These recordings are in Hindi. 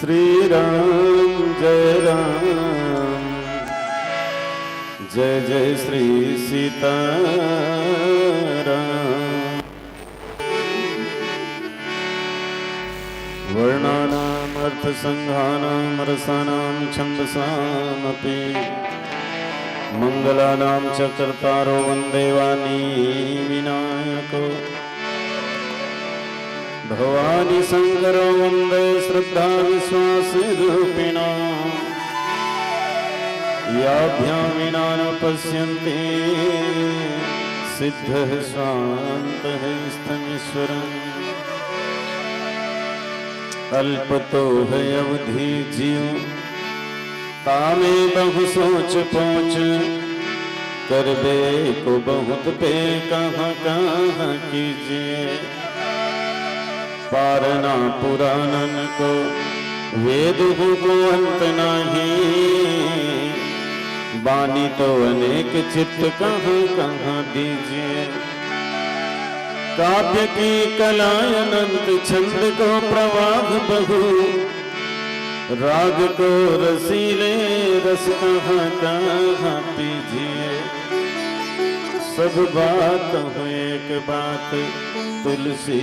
श्री राम जय राम, जय जय श्री सीताराम। वर्णानाम् अर्थसंघानाम् रसानां छन्दसामपि मंगलानां च कर्तारो वन्दे वाणी विनायको। भवानी शंकरो वन्दे श्रद्धा विश्वासरूपिणा, याभ्यां विना न पश्यन्ति सिद्धः स्वान्तः स्थमीश्वरम्। अल्पतो है अवधि जीव, तामे बहु सोच पहुँच, करबे को बहुत पे कहाँ कहाँ कीजिए। पारना पुराणन को वेद को अंत नहीं, बानी तो अनेक चित्त कहाँ कहाँ दीजिए। काव्य की कला अनंत, छंद को प्रवाह बहु, राग को रसीले रस कहाँ कहाँ पीजिए। सब बात हो एक बात, तुलसी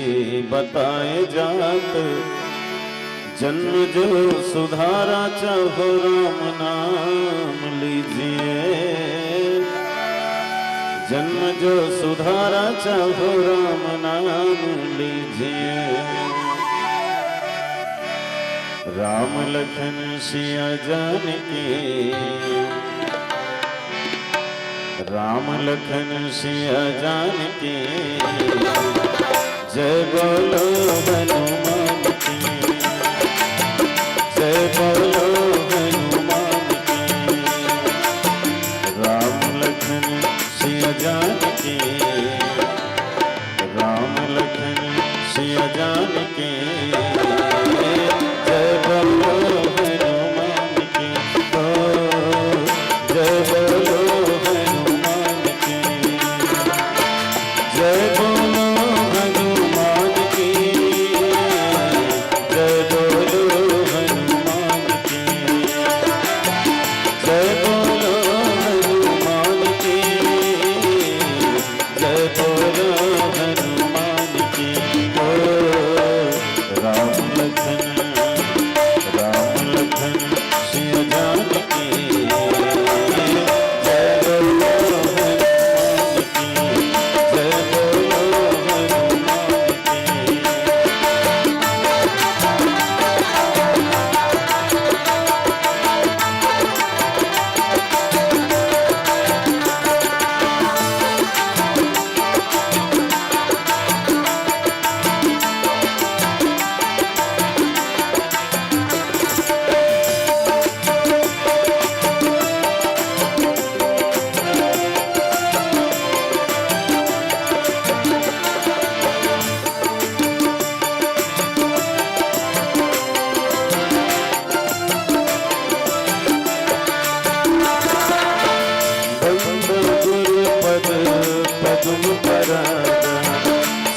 बताए जात, जन्म जो सुधारा चाहो राम नाम लीजिए। जन्म जो सुधारा चाहो राम नाम लीजिए। राम लखन सिया जानकी, राम लखन सिया जानकी, जय बोलो हनुमान की, जय बोलो हनुमान की। राम लखन सिया जानकी, राम लखन सिया जानकी, जय बोलो हनुमान की, जय बोलो हनुमान की, जय बोलो हनुमान की, जय बोलो हनुमान की, जय बोलो हनुमान की, जय बोलो हनुमान की। ओ राम लखन सिया जानकी, जय बोलो हनुमान की, जय बोलो हनुमान की। बंदो गुरुपद पद्म परागा,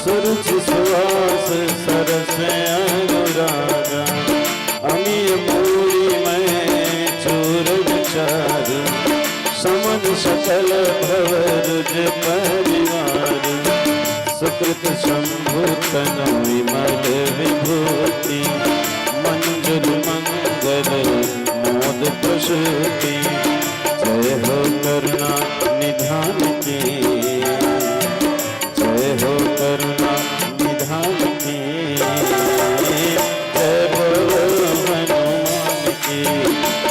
सुरुचि सुहास सरस अनुरागा। अमीय मूरी में चूर विचार, समन सकल भवरुज परिवार। सुकृत शंभु तनु विमल विभूति, मंजुल मंगल मोद प्रसूति। जय हो करुणा निधान की, जय हो करुणा निधान की। जय बोलो हनुमान की,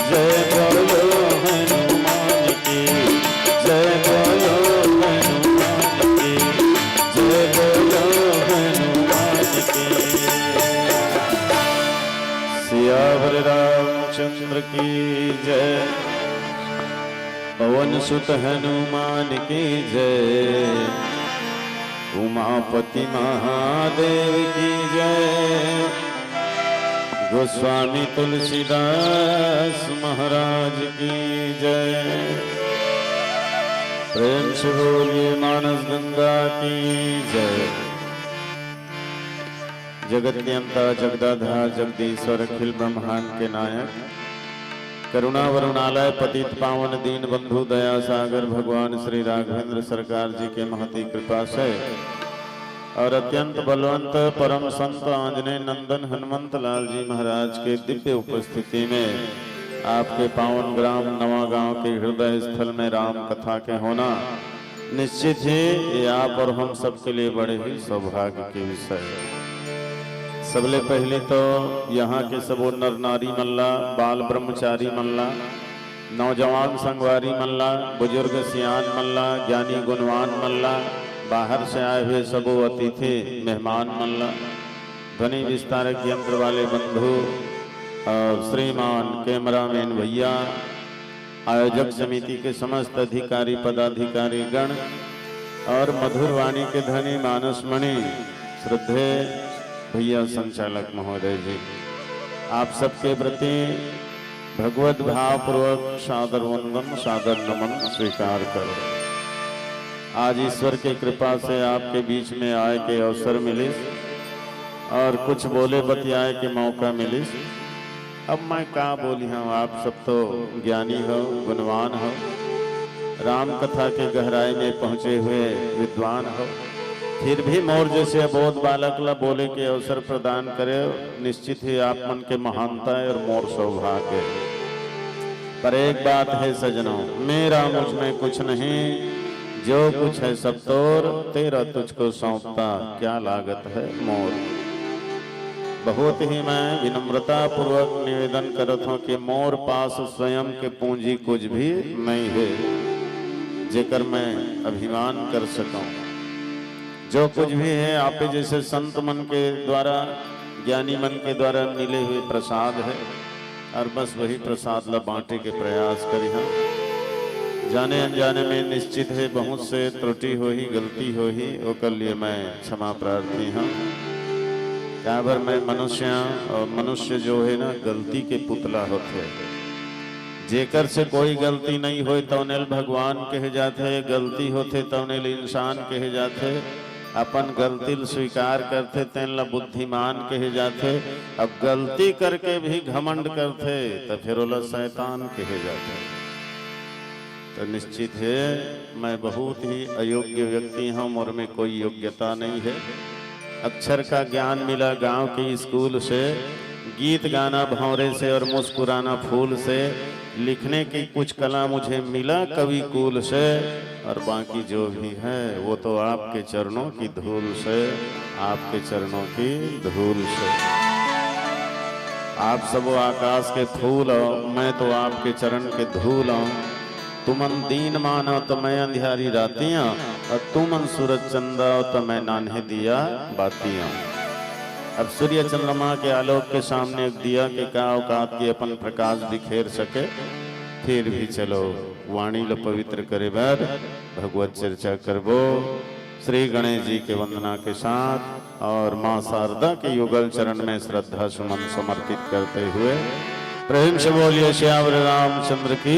जय बोलो हनुमान की, जय बोलो हनुमान की, जय बोलो हनुमान की। सियावर रामचंद्र की जय, पवन सुत हनुमान की जय, उमापति महादेव की जय। गोस्वामी तुलसीदास महाराज की जय। प्रेम से बोलिए मानस गंगा की जय। जगत नियंता जगदाधार जगदीश्वर अखिल ब्रह्मांड के नायक करुणा वरुणालय पतित पावन दीन बंधु दया सागर भगवान श्री राघवेंद्र सरकार जी के महती कृपा से और अत्यंत बलवंत परम संत आंजनेय नंदन हनुमंत लाल जी महाराज के दिव्य उपस्थिति में आपके पावन ग्राम नवागांव के हृदय स्थल में राम कथा के होना निश्चित ही ये आप और हम सबके लिए बड़े ही सौभाग्य के विषय है। सबले पहले तो यहाँ के सब नर नारी मल्ला, बाल ब्रह्मचारी मल्ला, नौजवान संगवारी मल्ला, बुजुर्ग सियान मल्ला, ज्ञानी गुणवान मल्ला, बाहर से आए हुए सबो अतिथि मेहमान मल्ला, ध्वनि विस्तारक यंत्र वाले बंधु और श्रीमान कैमरामैन भैया, आयोजक समिति के समस्त अधिकारी पदाधिकारी गण और मधुर वाणी के धनी मानसमणि श्रद्धे भैया संचालक महोदय जी, आप सबके प्रति भगवत भाव पूर्वक सादर वंदन सादर नमन स्वीकार करो। आज ईश्वर की कृपा से आपके बीच में आए के अवसर मिले और कुछ बोले बतियाए के मौका मिले। अब मैं क्या बोली हूँ, आप सब तो ज्ञानी हो, गुणवान हो, राम कथा के गहराई में पहुँचे हुए विद्वान हो, फिर भी मोर जैसे अबोध बालक ला बोले के अवसर प्रदान करे, निश्चित ही आप मन के महानता है और मोर सौभाग्य। पर एक बात है सजनों, मेरा मुझ में कुछ नहीं, जो कुछ है सब तोर, तेरा तुझको सौंपता क्या लागत है मोर। बहुत ही मैं विनम्रता पूर्वक निवेदन करत हूँ कि मोर पास स्वयं के पूंजी कुछ भी नहीं है जेकर मैं अभिमान कर सकूं। जो कुछ भी है आप जैसे संत मन के द्वारा, ज्ञानी मन के द्वारा मिले हुए प्रसाद है और बस वही प्रसाद ला बांटे के प्रयास करी हम। जाने अनजाने में निश्चित है बहुत से त्रुटि हो ही, गलती हो ही, वो कर लिए मैं क्षमा प्रार्थी हूँ। क्या बार मैं मनुष्य और मनुष्य जो है ना गलती के पुतला होते हैं, जेकर से कोई गलती नहीं हो तौनेल भगवान कहे जाते, गलती होते तौनेल इंसान कहे जाते, अपन गलती स्वीकार करते तेन बुद्धिमान कहे जाते, अब गलती करके भी घमंड करते तो फिर ओला शैतान कहे जाते। तो निश्चित है मैं बहुत ही अयोग्य व्यक्ति हूँ, और में कोई योग्यता नहीं है। अक्षर का ज्ञान मिला गांव के स्कूल से, गीत गाना भंवरे से और मुस्कुराना फूल से, लिखने की कुछ कला मुझे मिला कवि कुल से, और बाकी जो भी है वो तो आपके चरणों की धूल से, आपके चरणों की धूल से। आप सब आकाश के फूल हो, मैं तो आपके चरण के धूल हूँ। तुमन दीन मानो तो मैं अंधियारी रातियाँ, और तुमन सूरज चंदा तो मैं नान्हे दिया बातियाँ। अब सूर्य चंद्रमा के आलोक के सामने एक दिया के का औकात की अपन प्रकाश बिखेर सके, फिर भी चलो वाणी लो पवित्र करे बाद भगवत चर्चा करबो। श्री गणेश जी के वंदना के साथ और माँ शारदा के युगल चरण में श्रद्धा सुमन समर्पित करते हुए प्रेम से बोलिए श्यावर रामचंद्र की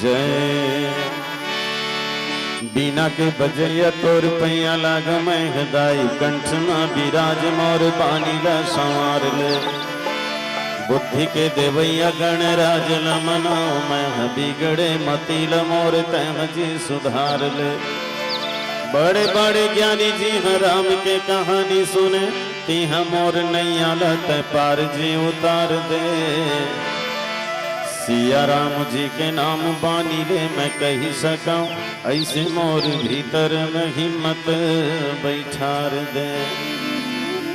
जय। बीना के बजैया तोर पैया लाग मैं हदाई, कंठ में विराज मोर पानी ला संवार ले। बुद्धि के देवैया गणराज लमनाओ, मैं बिगड़े मती ल मोर तैम जी सुधार ले। बड़े बड़े ज्ञानी जी राम के कहानी सुने, तीह मोर नैया लत पार जी उतार दे। सिया राम जी के नाम बानी ले मैं कही सकूं, ऐसे मोर भीतर में हिम्मत बैठार दे।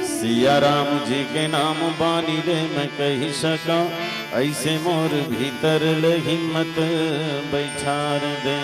सिया राम जी के नाम बानी ले मैं कही सकूं, ऐसे मोर भीतर ले हिम्मत बैठार दे।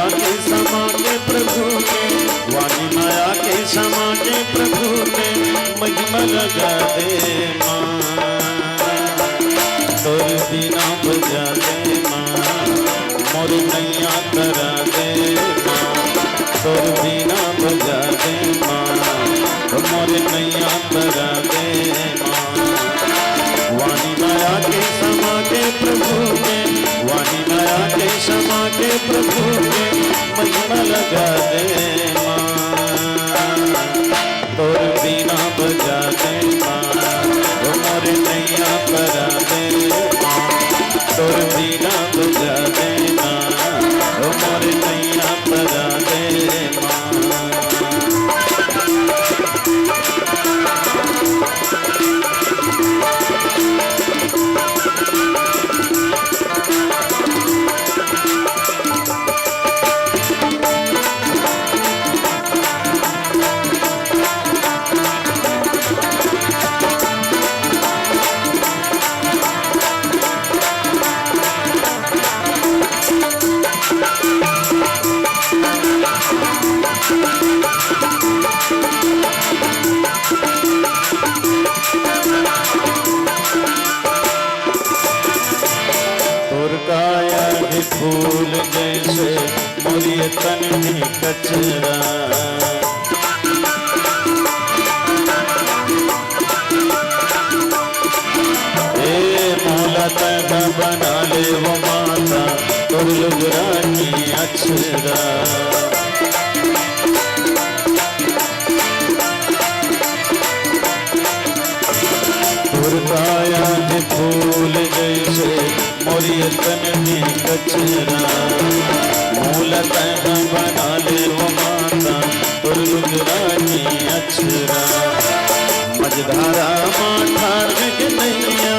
माया के समा के प्रभु ने, वाणी माया के समा के प्रभु ने महिमा लगा दे माँ, तोर बिना बजा दे माँ, मोर नैया करा दे माँ, तोर बिना बजा दे माँ, मोर नैया करा दे माँ। वाणी माया के समा के प्रभु ने, वाणी माया के समा के प्रभु ने महिमा लगा दे माँ, तोर बिना बजा दे माँ, मोर नैया करा दे माँ, तोर बिना बजा दे माँ, मोर नैया करा दे माँ। फूल जैसे मोरिय तन में कचरा, मोला तैदा बना ले वो माता तोर लुगरा की अक्षरा। तोर काया के फूल जैसे मोरिय तन में कचरा, मूल तैदा बना ले वो माता तोर लुगरा की अक्षरा। मझधारा माठाड़ के नैया,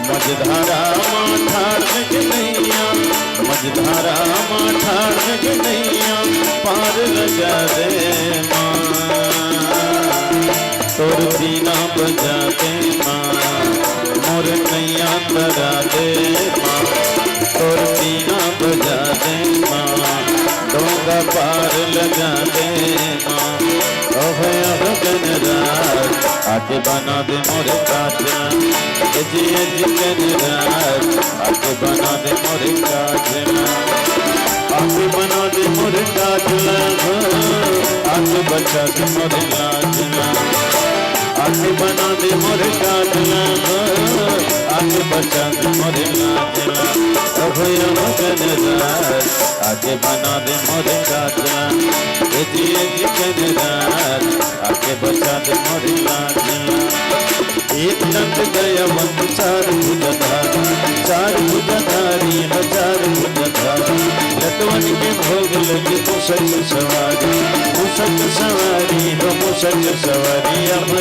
मझधारा माठाड़ के नैया, मझधारा माठाड़ के नैया पार लगा दे माँ, तोर बिना बजा दे माँ, मोर नैया करा दे माँ, तोर बिना बजा दे माँ, डोंगा पार लगा दे माँ। ओहे अगन रात आके बना दे मोर काजना, जी गन रात आके बना दे मोर काजना, आके बना दे मोर काजना, आके बचा दे मोर लाजना, आके बना दे मोर काजना, आके बचा दे मोर लाजना। ओहे अगन रात आके बना दे मोर काजना, जी गन रात आके बचा दे मोर लाजना। एक दंड दयावंत चार भुजधारी, चार भुजधारी हजार भुजधारी, लटवन के भोग लगे मूषक सवारी, मूषक सवारी हो मूषक सवारी। अब